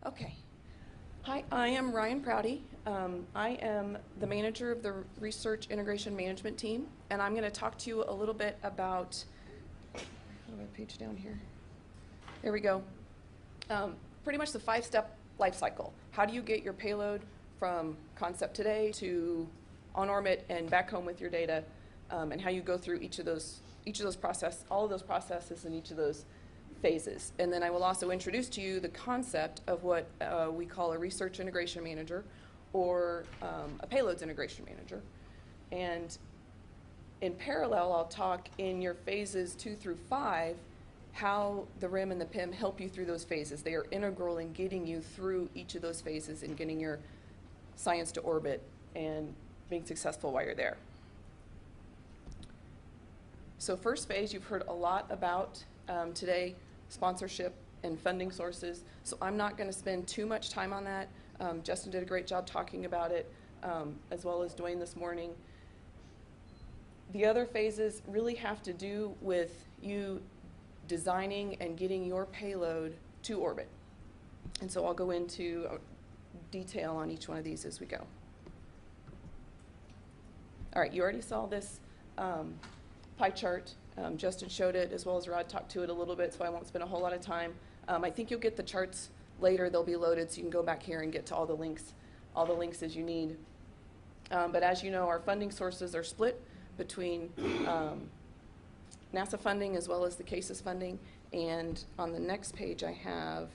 Okay. Hi, I am Ryan Prouty. I am the manager of the Research Integration Management team, and I'm going to talk to you a little bit about, how do I page down here? There we go. Pretty much the 5-step life cycle. How do you get your payload from concept today to on orbit and back home with your data, and how you go through each of those processes, all of those processes in each of those phases. And then I will also introduce to you the concept of what we call a research integration manager or a payloads integration manager. And in parallel, I'll talk in your phases 2 through 5 how the RIM and the PIM help you through those phases. They are integral in getting you through each of those phases and getting your science to orbit and being successful while you're there. So first phase, you've heard a lot about today, sponsorship and funding sources. So I'm not going to spend too much time on that. Justin did a great job talking about it, as well as Dwayne this morning. The other phases really have to do with you designing and getting your payload to orbit. And so I'll go into detail on each one of these as we go. All right, you already saw this pie chart. Justin showed it as well as Rod talked to it a little bit, so I won't spend a whole lot of time. I think you'll get the charts later. They'll be loaded so you can go back here and get to all the links as you need. But as you know, our funding sources are split between NASA funding as well as the CASIS funding. And on the next page I have,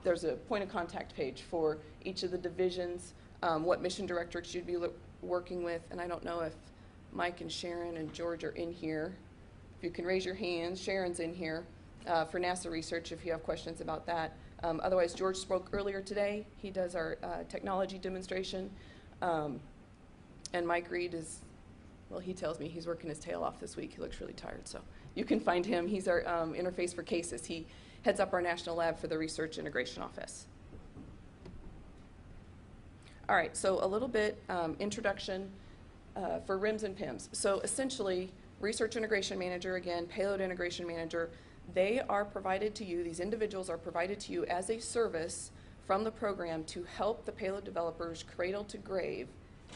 there's a point of contact page for each of the divisions, what mission directors you'd be working with. And I don't know if Mike and Sharon and George are in here. If you can raise your hands, Sharon's in here for NASA research if you have questions about that. Otherwise, George spoke earlier today. He does our technology demonstration. And Mike Reed is, well, he tells me he's working his tail off this week. He looks really tired, so you can find him. He's our interface for CASIS. He heads up our national lab for the Research Integration Office. All right, so a little bit introduction for RIMs and PIMs. So essentially, Research Integration Manager, again, Payload Integration Manager, they are provided to you, these individuals are provided to you as a service from the program to help the payload developers cradle to grave,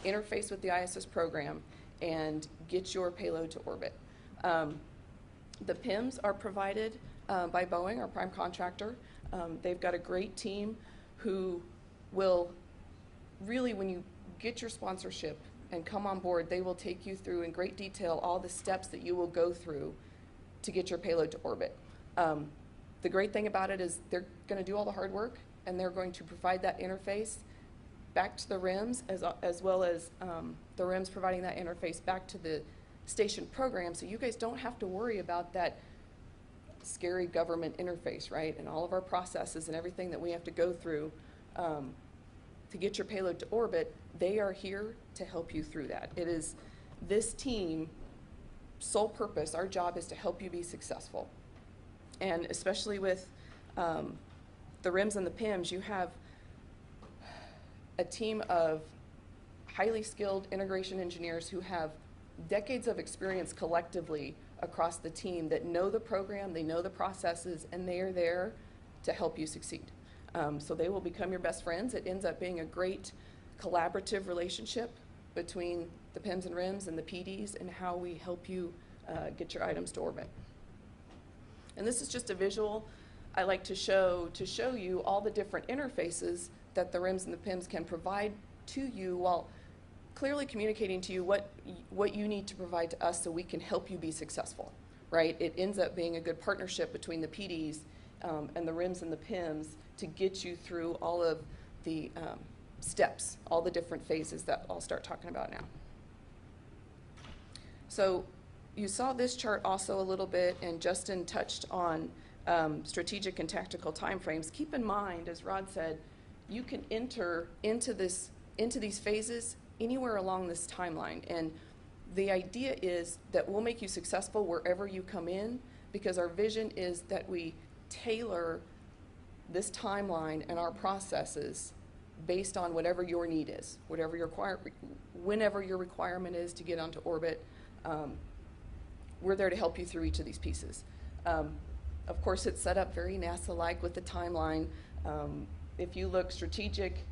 interface with the ISS program, and get your payload to orbit. The PIMs are provided by Boeing, our prime contractor. They've got a great team who will really, when you get your sponsorship and come on board, they will take you through in great detail all the steps that you will go through to get your payload to orbit. The great thing about it is they're going to do all the hard work, and they're going to provide that interface back to the RIMs, as well as the RIMs providing that interface back to the station program, so you guys don't have to worry about that scary government interface, right? And all of our processes and everything that we have to go through to get your payload to orbit. They are here to help you through that. It is this team sole purpose, our job is to help you be successful. And especially with the RIMs and the PIMs, you have a team of highly skilled integration engineers who have decades of experience collectively across the team that know the program, they know the processes, and they are there to help you succeed. So they will become your best friends. It ends up being a great collaborative relationship between the PIMs and RIMs and the PDs and how we help you get your items to orbit. And this is just a visual I like to show you all the different interfaces that the RIMs and the PIMs can provide to you while clearly communicating to you what you need to provide to us so we can help you be successful, right? It ends up being a good partnership between the PDs and the RIMs and the PIMs to get you through all of the steps, all the different phases that I'll start talking about now. So you saw this chart also a little bit, and Justin touched on strategic and tactical timeframes. Keep in mind, as Rod said, you can enter into these phases anywhere along this timeline. And the idea is that we'll make you successful wherever you come in, because our vision is that we tailor this timeline and our processes based on whatever your need is, whenever your requirement is to get onto orbit. We're there to help you through each of these pieces. Of course, it's set up very NASA-like with the timeline. If you look strategic,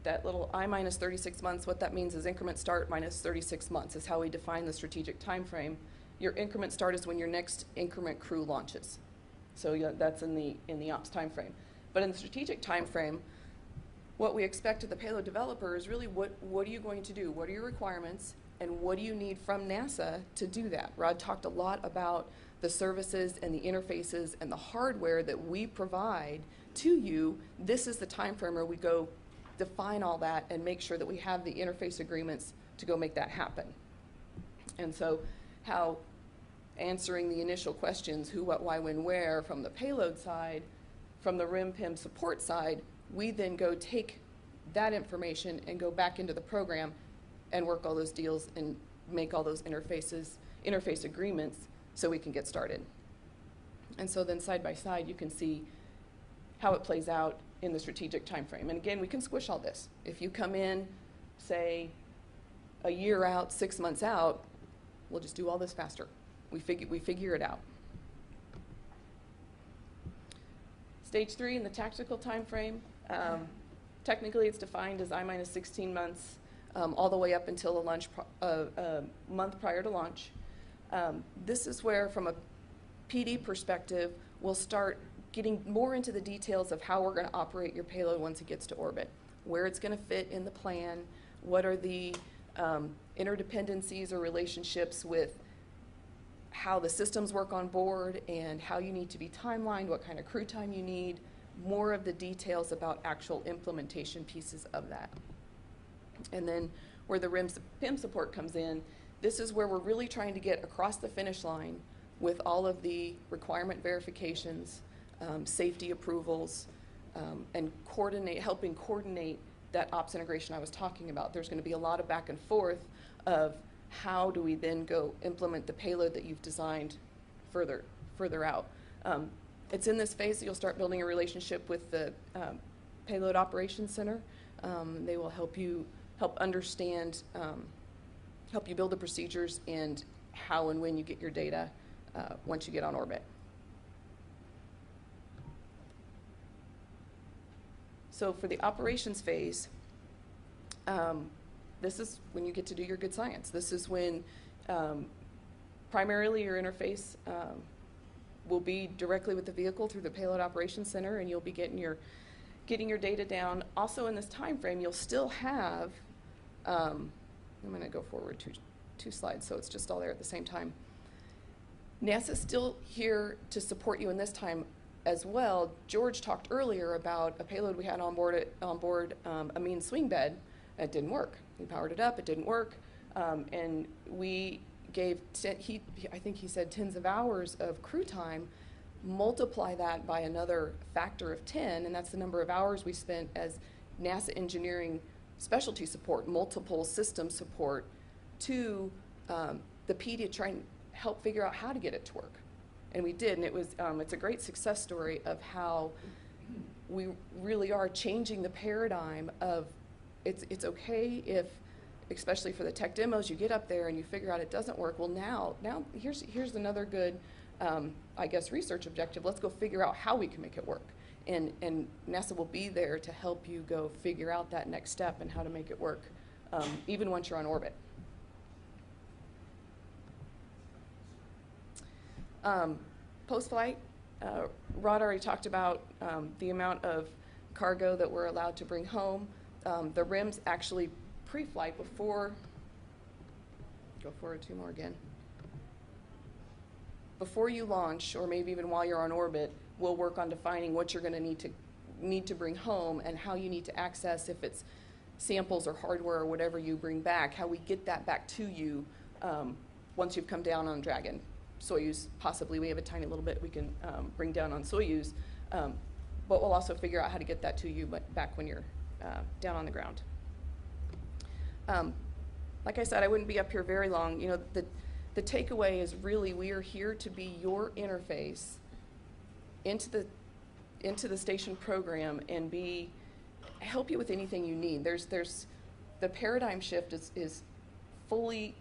that little I minus 36 months, what that means is increment start minus 36 months is how we define the strategic time frame. Your increment start is when your next increment crew launches. So that's in the ops time frame. But in the strategic time frame, what we expect of the payload developer is really what are you going to do? What are your requirements? And what do you need from NASA to do that? Rod talked a lot about the services and the interfaces and the hardware that we provide to you. This is the time frame where we go define all that and make sure that we have the interface agreements to go make that happen. And so how answering the initial questions, who, what, why, when, where, from the payload side, from the RIM PIM support side, we then go take that information and go back into the program and work all those deals and make all those interface agreements so we can get started. And so then side by side you can see how it plays out in the strategic time frame. And again, we can squish all this. If you come in, say, a year out, 6 months out, we'll just do all this faster. We figure it out. Stage 3 in the tactical time frame, technically it's defined as I minus 16 months, all the way up until a month prior to launch. This is where, from a PD perspective, we'll start getting more into the details of how we're going to operate your payload once it gets to orbit, where it's going to fit in the plan, what are the interdependencies or relationships with how the systems work on board and how you need to be timelined, what kind of crew time you need, more of the details about actual implementation pieces of that. And then where the RIM PIM support comes in, this is where we're really trying to get across the finish line with all of the requirement verifications, safety approvals, and helping coordinate that ops integration I was talking about. There's going to be a lot of back and forth of how do we then go implement the payload that you've designed further out. It's in this phase that you'll start building a relationship with the Payload Operations Center. They will help you understand, help you build the procedures and how and when you get your data once you get on orbit. So for the operations phase, this is when you get to do your good science. This is when primarily your interface will be directly with the vehicle through the Payload Operations Center, and you'll be getting your data down. Also in this time frame, you'll still have, I'm going to go forward two slides so it's just all there at the same time. NASA's still here to support you in this time as well. George talked earlier about a payload we had on board a mean swing bed. It didn't work. We powered it up, it didn't work, and we gave, I think he said tens of hours of crew time. Multiply that by another factor of 10, and that's the number of hours we spent as NASA engineering specialty support, multiple system support to the PD to try and help figure out how to get it to work. And we did, and it was, it's a great success story of how we really are changing the paradigm of it's okay if, especially for the tech demos, you get up there and you figure out it doesn't work. Well, now here's another good, I guess, research objective. Let's go figure out how we can make it work. And NASA will be there to help you go figure out that next step and how to make it work, even once you're on orbit. Post-flight, Rod already talked about the amount of cargo that we're allowed to bring home. The RIMs actually pre-flight before, go forward two more again. Before you launch, or maybe even while you're on orbit, we'll work on defining what you're going to need to bring home and how you need to access, if it's samples or hardware or whatever you bring back, how we get that back to you once you've come down on Dragon. Soyuz, possibly we have a tiny little bit we can bring down on Soyuz, but we'll also figure out how to get that to you back when you're down on the ground. Like I said, I wouldn't be up here very long. You know, the takeaway is really we are here to be your interface into the station program and help you with anything you need. There's the paradigm shift is fully,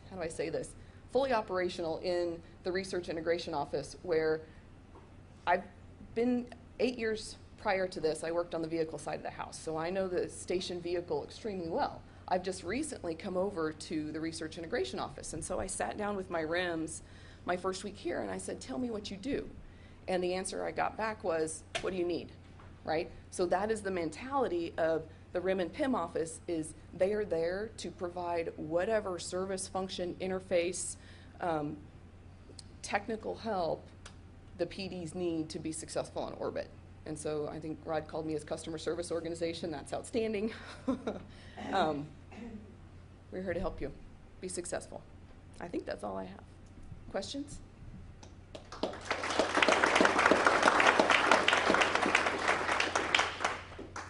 how do I say this? Fully operational in the Research Integration Office, where I've been 8 years prior to this, I worked on the vehicle side of the house, so I know the station vehicle extremely well. I've just recently come over to the research integration office, and so I sat down with my RIMs my first week here, and I said, tell me what you do. And the answer I got back was, what do you need, right? So that is the mentality of the RIM and PIM office, is they are there to provide whatever service, function, interface, technical help the PDs need to be successful on orbit. And so I think Rod called me his customer service organization. That's outstanding. We're here to help you be successful. I think that's all I have. Questions?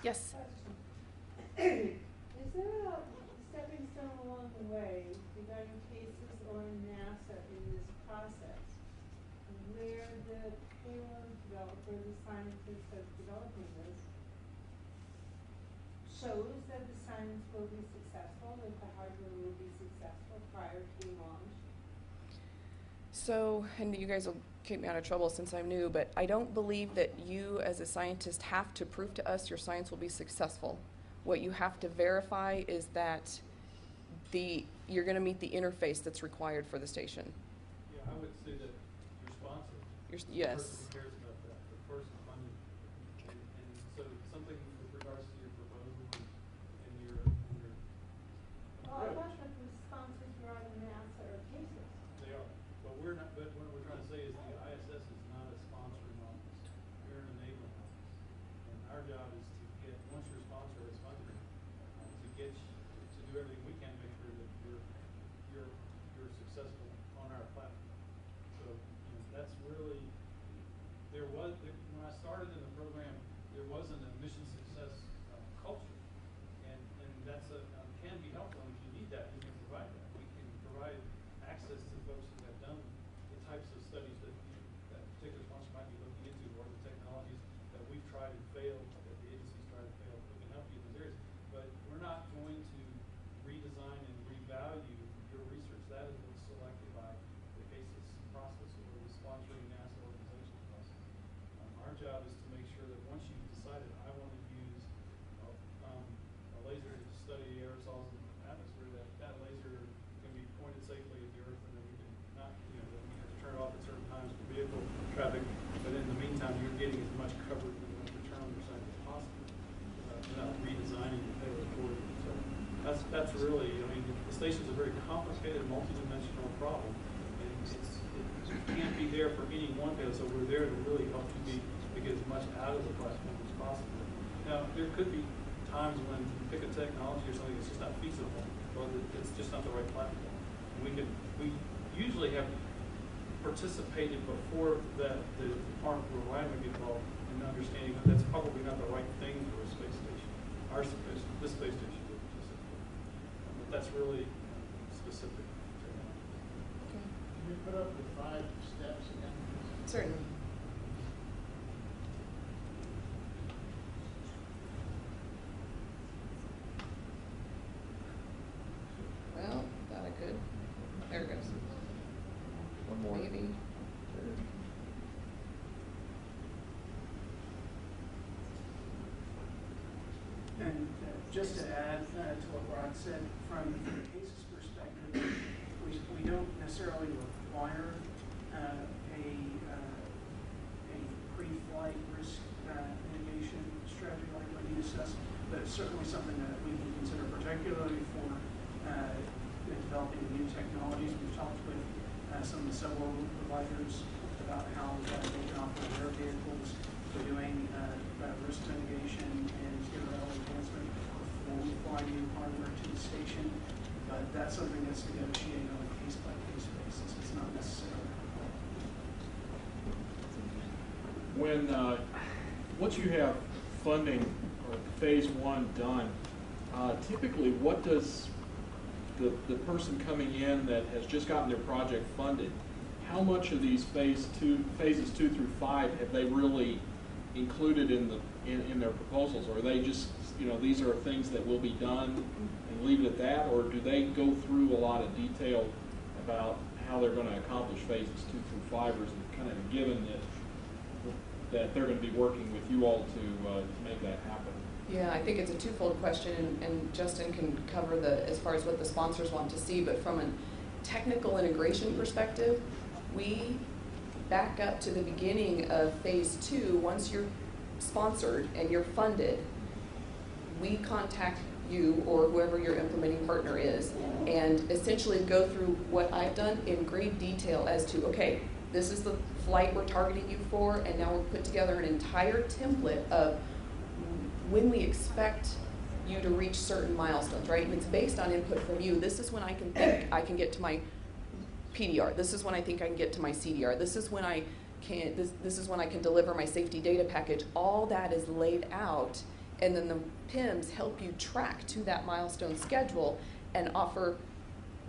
Yes? Is there a stepping stone along the way regarding cases on NASA in this process where the payload developer, the scientists that's developing this, shows that the science will be successful, that the hardware will be successful prior to being launched? So, and you guys will keep me out of trouble since I'm new, but I don't believe that you as a scientist have to prove to us your science will be successful. What you have to verify is that you're going to meet the interface that's required for the station. Yeah, I would say that your sponsor, yes. the person who cares about that, the person funding, and so something with regards to your proposal and your Well, I thought that the sponsors were either NASA or cases. they are, but we're not. But what we're trying to say is the ISS is not a sponsoring office. We're an enabling office, and our job is to get, once your sponsor is funded, to get you to do everything we can to make sure that you're successful on our platform. So that's really, when I started in the program, there wasn't a mission success culture, and that's can be helpful. And if you need that, we can provide that. We can provide access to folks who have done the types of studies that that particular sponsor might be looking into, or the technologies that we've tried and failed, that the agency's tried and failed. We can help you in those areas, but we're not going to redesign and revalue your research. That is what's selected by the CASES process or the sponsoring NASA organization process. Our job is to make sure that once you've decided, I want to use a laser to study aerosols in the atmosphere, that laser can be pointed safely at the Earth, and then we can not, that we have to turn it off at certain times for vehicle traffic. But in the meantime, you're getting as much coverage and as much return on your site as possible without redesigning the payload for you. So that's really, the station's a very complicated, multidimensional problem, and it can't be there for any one payload. So we're there to really help you to get as much out of the platform as possible. Now, there could be times when you pick a technology or something that's just not feasible, or it's just not the right platform. And we usually have participated before the department where I would get involved in understanding that that's probably not the right thing for a space station. This space station would participate. But that's really specific technology. Okay. Can you put up the 5 steps again? Certainly. Well, that I could. There it goes. One more. Maybe. And just to add to what Rod said, from the CASES perspective, we don't necessarily require a pre-flight risk mitigation strategy like what you discussed, but it's certainly something that we can consider, particularly for developing new technologies. We've talked with some of the suborbital providers about how they can operate their vehicles for doing risk mitigation and TRL enhancement before we fly new hardware to the station. But that's something that's negotiated on a case-by-case basis. It's not necessarily once you have funding or phase 1 done, typically what does the person coming in that has just gotten their project funded, how much of these phases 2 through 5 have they really included in their proposals? Or are they just, these are things that will be done and leave it at that, or do they go through a lot of detail about how they're going to accomplish phases 2 through 5, or is it kind of a given that that they're going to be working with you all to make that happen? Yeah, I think it's a twofold question, and Justin can cover as far as what the sponsors want to see, but from a technical integration perspective, we back up to the beginning of phase 2. Once you're sponsored and you're funded, we contact you or whoever your implementing partner is and essentially go through what I've done in great detail as to, okay, this is the flight we're targeting you for, and now we'll put together an entire template of when we expect you to reach certain milestones, right? And it's based on input from you. This is when I can think I can get to my PDR. This is when I think I can get to my CDR. This is when I can, this is when I can deliver my safety data package. All that is laid out, and then the PIMs help you track to that milestone schedule and offer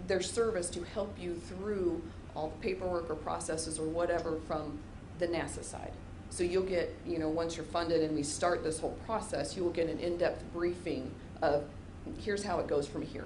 their service to help you through all the paperwork or processes or whatever from the NASA side. So you'll get, once you're funded and we start this whole process, you will get an in-depth briefing of here's how it goes from here.